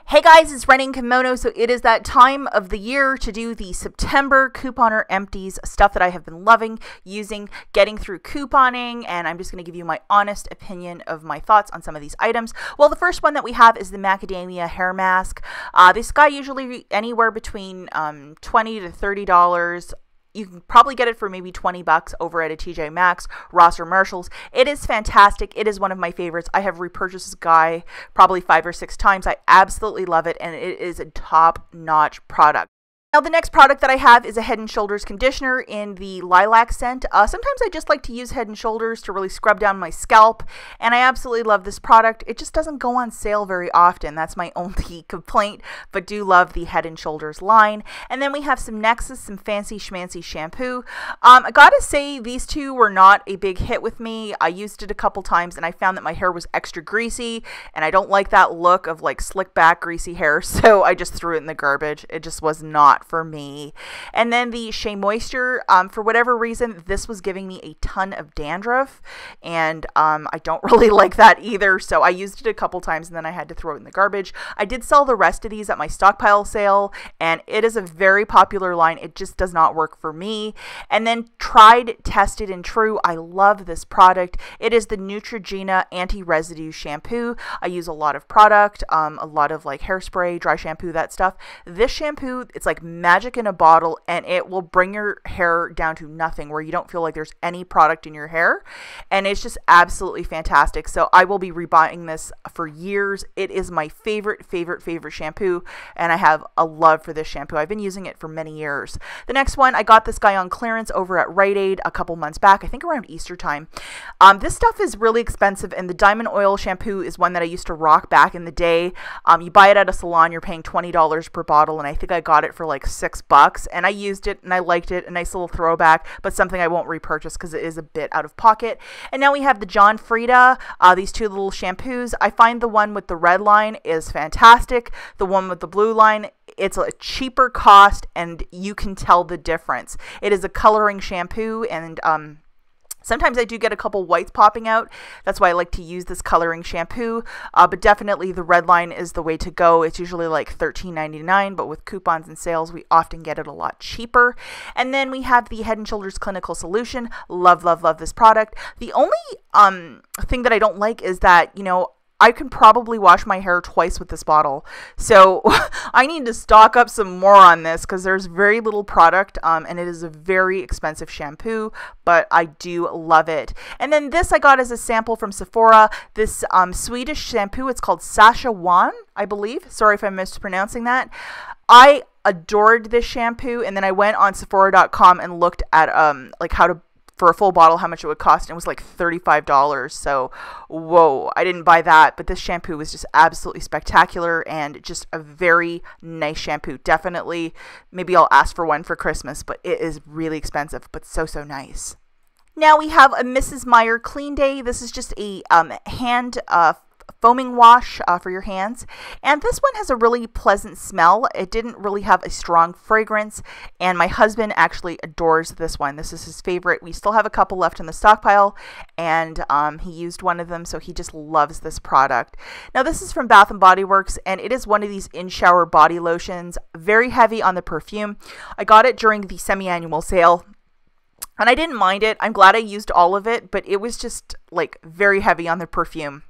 Hey guys, it's Running Kimono. So it is that time of the year to do the September couponer empties, stuff that I have been loving using, getting through couponing, and I'm just going to give you my honest opinion of my thoughts on some of these items. Well, the first one that we have is the macadamia hair mask. This guy usually anywhere between $20 to $30. You can probably get it for maybe 20 bucks over at a TJ Maxx, Ross, or Marshall's. It is fantastic. It is one of my favorites. I have repurchased this guy probably 5 or 6 times. I absolutely love it, and it is a top-notch product. Now, the next product that I have is a Head & Shoulders conditioner in the lilac scent. Sometimes I just like to use Head & Shoulders to really scrub down my scalp, and I absolutely love this product. It just doesn't go on sale very often. That's my only complaint, but do love the Head & Shoulders line. And then we have some Nexus, some fancy schmancy shampoo. I gotta say, these two were not a big hit with me. I used it a couple times, and I found that my hair was extra greasy, and I don't like that look of like slick back greasy hair, so I just threw it in the garbage. It just was not for me. And then the Shea Moisture, for whatever reason, this was giving me a ton of dandruff, and I don't really like that either, so I used it a couple times and then I had to throw it in the garbage. I did sell the rest of these at my stockpile sale, and it is a very popular line. It just does not work for me. And then tried, tested, and true, I love this product. It is the Neutrogena anti-residue shampoo. I use a lot of product, a lot of like hairspray, dry shampoo, that stuff. This shampoo, it's like magic in a bottle, and it will bring your hair down to nothing, where you don't feel like there's any product in your hair, and it's just absolutely fantastic. So I will be rebuying this for years. It is my favorite shampoo, and I have a love for this shampoo. I've been using it for many years. The next one, I got this guy on clearance over at Rite Aid a couple months back, I think around Easter time. This stuff is really expensive, and the Diamond Oil shampoo is one that I used to rock back in the day. You buy it at a salon, you're paying $20 per bottle, and I think I got it for like $6, and I used it and I liked it. A nice little throwback, but something I won't repurchase because it is a bit out of pocket. And now we have the John Frieda, these two little shampoos. I find the one with the red line is fantastic. The one with the blue line, it's a cheaper cost, and you can tell the difference. It is a coloring shampoo, and sometimes I do get a couple whites popping out. That's why I like to use this coloring shampoo. But definitely the red line is the way to go. It's usually like $13.99, but with coupons and sales, we often get it a lot cheaper. And then we have the Head & Shoulders Clinical Solution. Love this product. The only thing that I don't like is that, you know, I can probably wash my hair twice with this bottle. So I need to stock up some more on this because there's very little product, and it is a very expensive shampoo, but I do love it. And then this I got as a sample from Sephora, this Swedish shampoo. It's called Sasha Wan, I believe. Sorry if I'm mispronouncing that. I adored this shampoo, and then I went on Sephora.com and looked at like how to, for a full bottle, how much it would cost, and it was like $35. So whoa, I didn't buy that, but this shampoo was just absolutely spectacular and just a very nice shampoo. Definitely, maybe I'll ask for one for Christmas, but it is really expensive, but so nice. Now we have a Mrs. Meyer Clean Day. This is just a hand foaming wash for your hands, and this one has a really pleasant smell. It didn't really have a strong fragrance, and my husband actually adores this one. This is his favorite. We still have a couple left in the stockpile, and he used one of them, so he just loves this product. Now this is from Bath & Body Works, and it is one of these in-shower body lotions, very heavy on the perfume. I got it during the semi-annual sale, and I didn't mind it. I'm glad I used all of it, but it was just like very heavy on the perfume.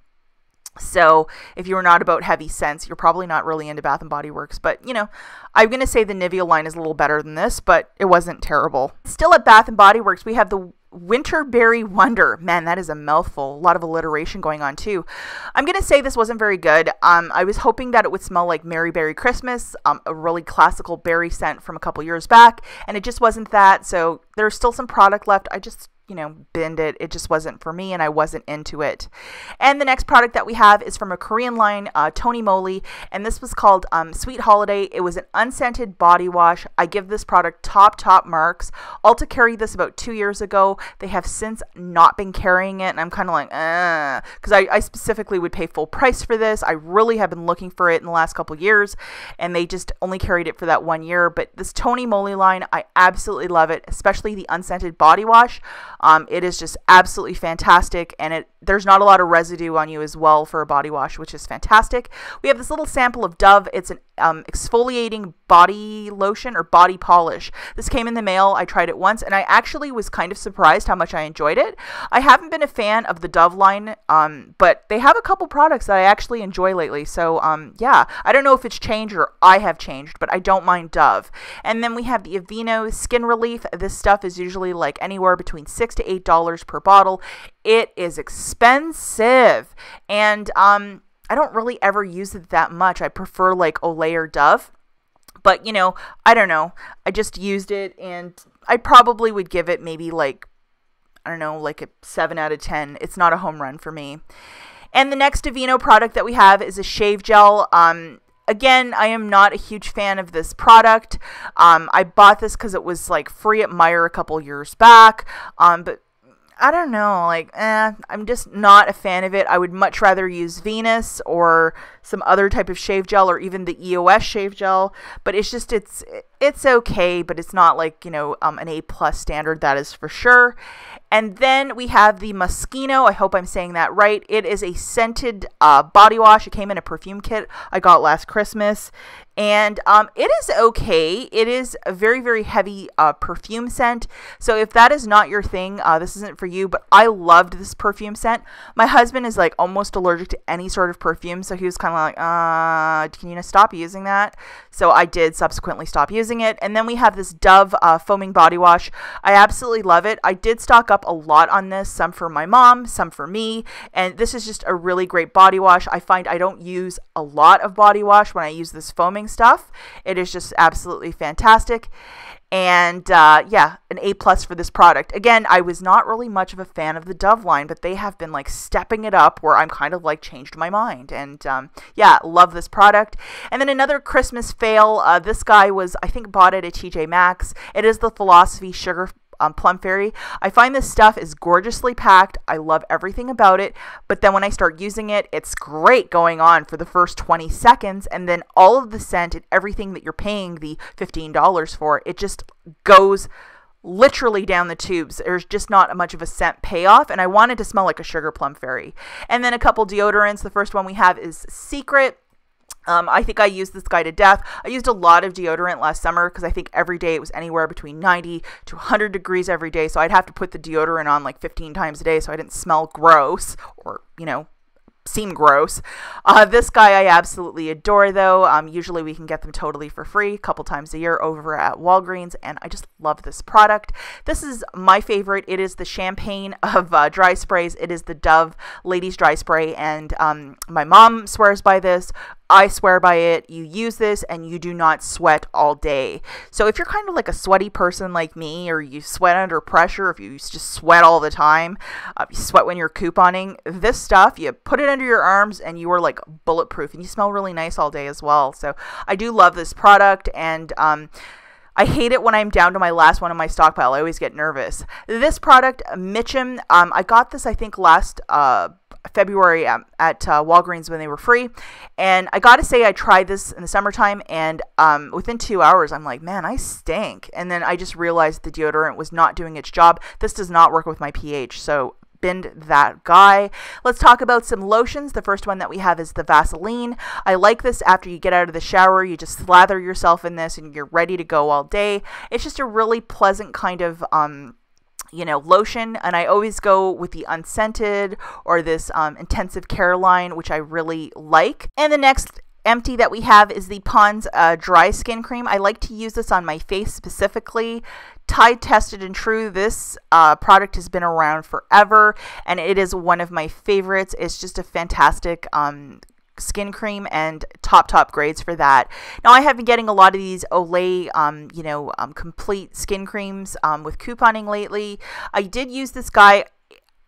So if you're not about heavy scents, you're probably not really into Bath & Body Works. But, you know, I'm going to say the Nivea line is a little better than this, but it wasn't terrible. Still at Bath & Body Works, we have the Winterberry Wonder. Man, that is a mouthful. A lot of alliteration going on too. I'm going to say this wasn't very good. I was hoping that it would smell like Merry Berry Christmas, a really classical berry scent from a couple years back, and it just wasn't that. So there's still some product left. I just, you know, binned it. It just wasn't for me, and I wasn't into it. And the next product that we have is from a Korean line, Tony Moly, and this was called Sweet Holiday. It was an unscented body wash. I give this product top marks. Ulta carried this about 2 years ago. They have since not been carrying it, and I'm kind of like, because I specifically would pay full price for this. I really have been looking for it in the last couple years, and they just only carried it for that 1 year. But this Tony Moly line, I absolutely love it, especially the unscented body wash. It is just absolutely fantastic, and it there's not a lot of residue on you as well for a body wash, which is fantastic. We have this little sample of Dove. It's an exfoliating body lotion or body polish. This came in the mail. I tried it once, and I actually was kind of surprised how much I enjoyed it. I haven't been a fan of the Dove line, but they have a couple products that I actually enjoy lately. So yeah, I don't know if it's changed or I have changed, but I don't mind Dove. And then we have the Aveeno Skin Relief. This stuff is usually like anywhere between $6 to $8 per bottle. It is expensive, and I don't really ever use it that much. I prefer like Olay or Dove, but you know, I don't know. I just used it, and I probably would give it maybe like, I don't know, like a 7 out of 10. It's not a home run for me. And the next Aveeno product that we have is a shave gel. Again, I am not a huge fan of this product. I bought this because it was like free at Meijer a couple years back, but I don't know, like, I'm just not a fan of it. I would much rather use Venus or some other type of shave gel, or even the EOS shave gel. But it's just, it's okay, but it's not like, you know, an A+ standard, that is for sure. And then we have the Moschino. I hope I'm saying that right. It is a scented body wash. It came in a perfume kit I got last Christmas. And it is okay. It is a very, very heavy perfume scent. So if that is not your thing, this isn't for you. But I loved this perfume scent. My husband is like almost allergic to any sort of perfume. So he was kind of like, can you stop using that? So I did subsequently stop using it. And then we have this Dove foaming body wash. I absolutely love it. I did stock up a lot on this. Some for my mom, some for me. And this is just a really great body wash. I find I don't use a lot of body wash when I use this foaming stuff. It is just absolutely fantastic. And yeah, an A+ for this product. Again, I was not really much of a fan of the Dove line, but they have been like stepping it up where I'm kind of like changed my mind. And yeah, love this product. And then another Christmas fail. This guy was, I think, bought it at TJ Maxx. It is the Philosophy Sugar Plum Fairy. I find this stuff is gorgeously packed. I love everything about it, but then when I start using it, it's great going on for the first 20 seconds, and then all of the scent and everything that you're paying the $15 for, it just goes literally down the tubes. There's just not much of a scent payoff, and I wanted to smell like a Sugar Plum Fairy. And then a couple deodorants. The first one we have is Secret. I think I used this guy to death. I used a lot of deodorant last summer because I think every day it was anywhere between 90 to 100 degrees every day. So I'd have to put the deodorant on like 15 times a day so I didn't smell gross or, you know, seem gross. This guy I absolutely adore though. Usually we can get them totally for free a couple times a year over at Walgreens, and I just love this product. This is my favorite. It is the champagne of dry sprays. It is the Dove Ladies Dry Spray, and my mom swears by this. I swear by it. You use this and you do not sweat all day. So if you're kind of like a sweaty person like me, or you sweat under pressure, if you just sweat all the time, you sweat when you're couponing, this stuff, you put it under your arms and you are like bulletproof, and you smell really nice all day as well. So I do love this product, and I hate it when I'm down to my last one on my stockpile. I always get nervous. This product, Mitchum, I got this I think last February at Walgreens when they were free, and I gotta say I tried this in the summertime, and within 2 hours I'm like, man, I stink. And then I just realized the deodorant was not doing its job. This does not work with my pH, so binned that guy. Let's talk about some lotions. The first one that we have is the Vaseline. I like this after you get out of the shower. You just slather yourself in this and you're ready to go all day. It's just a really pleasant kind of you know, lotion, and I always go with the unscented or this intensive care line, which I really like. And the next empty that we have is the Pond's dry skin cream. I like to use this on my face specifically. Tide tested and true. This product has been around forever, and it is one of my favorites. It's just a fantastic skin cream, and top grades for that. Now I have been getting a lot of these Olay complete skin creams with couponing lately. I did use this guy.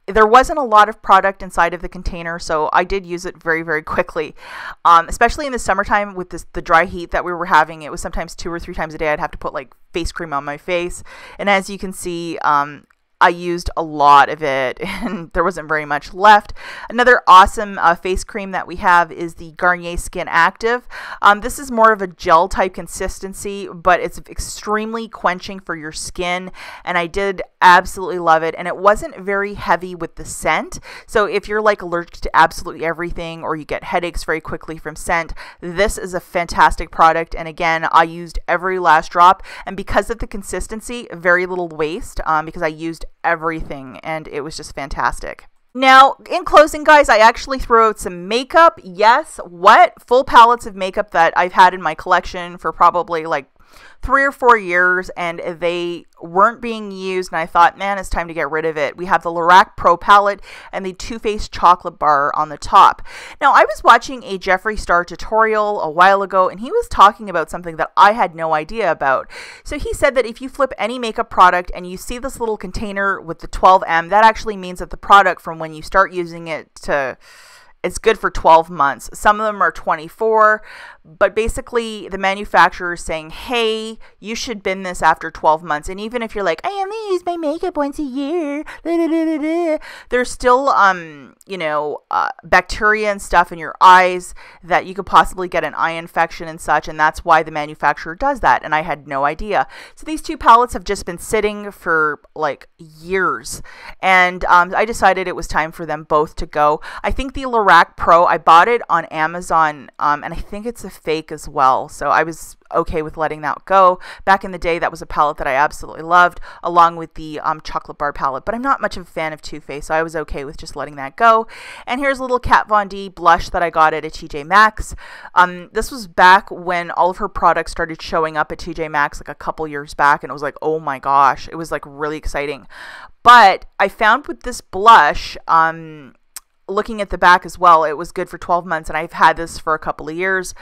There wasn't a lot of product inside of the container, so I did use it very, very quickly, especially in the summertime with the dry heat that we were having. It was sometimes 2 or 3 times a day I'd have to put like face cream on my face, and as you can see, I used a lot of it and there wasn't very much left. Another awesome face cream that we have is the Garnier Skin Active. This is more of a gel type consistency, but it's extremely quenching for your skin, and I did absolutely love it. And it wasn't very heavy with the scent, so if you're like allergic to absolutely everything or you get headaches very quickly from scent, this is a fantastic product. And again, I used every last drop, and because of the consistency, very little waste, because I used everything and it was just fantastic. Now, in closing, guys, I actually threw out some makeup. Yes, what? Full palettes of makeup that I've had in my collection for probably like 3 or 4 years, and they weren't being used, and I thought, man, it's time to get rid of it. We have the Lorac Pro palette and the Too Faced chocolate bar on the top. Now, I was watching a Jeffree Star tutorial a while ago, and he was talking about something that I had no idea about. So he said that if you flip any makeup product and you see this little container with the 12M, that actually means that the product from when you start using it to it's good for 12 months. Some of them are 24, but basically the manufacturer is saying, hey, you should bin this after 12 months. And even if you're like, I only use my makeup once a year, there's still, bacteria and stuff in your eyes that you could possibly get an eye infection and such. And that's why the manufacturer does that. And I had no idea. So these two palettes have just been sitting for like years. And I decided it was time for them both to go. I think the Lorac Pro, I bought it on Amazon, and I think it's a fake as well, so I was okay with letting that go. Back in the day, that was a palette that I absolutely loved, along with the chocolate bar palette, but I'm not much of a fan of Too Faced, so I was okay with just letting that go. And here's a little Kat Von D blush that I got at a TJ Maxx. This was back when all of her products started showing up at TJ Maxx, like a couple years back, and it was like, oh my gosh, it was like really exciting. But I found with this blush, looking at the back as well, it was good for 12 months, and I've had this for a couple of years,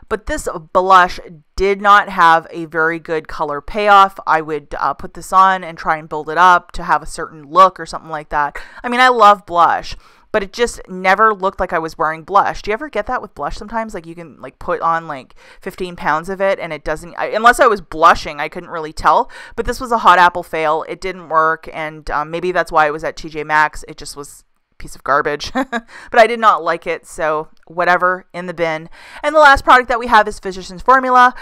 but this blush did not have a very good color payoff. I would put this on and try and build it up to have a certain look or something like that. I mean, I love blush, but it just never looked like I was wearing blush. Do you ever get that with blush sometimes? Like you can like put on like 15 pounds of it and it doesn't, unless I was blushing, I couldn't really tell. But this was a hot apple fail. It didn't work, and maybe that's why it was at TJ Maxx. It just was piece of garbage, but I did not like it, so whatever, in the bin. And the last product that we have is Physicians Formula.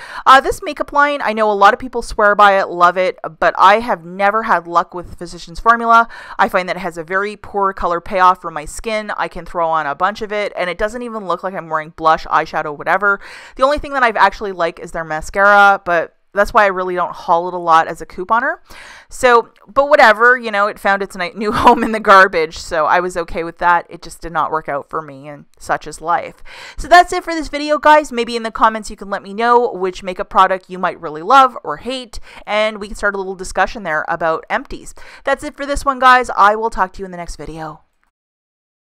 This makeup line, I know a lot of people swear by it, love it, but I have never had luck with Physicians Formula. I find that it has a very poor color payoff for my skin. I can throw on a bunch of it, and it doesn't even look like I'm wearing blush, eyeshadow, whatever. The only thing that I've actually liked is their mascara, but that's why I really don't haul it a lot as a couponer. So, but whatever, it found its new home in the garbage, so I was okay with that. It just did not work out for me, and such is life. So that's it for this video, guys. Maybe in the comments you can let me know which makeup product you might really love or hate, and we can start a little discussion there about empties. That's it for this one, guys. I will talk to you in the next video.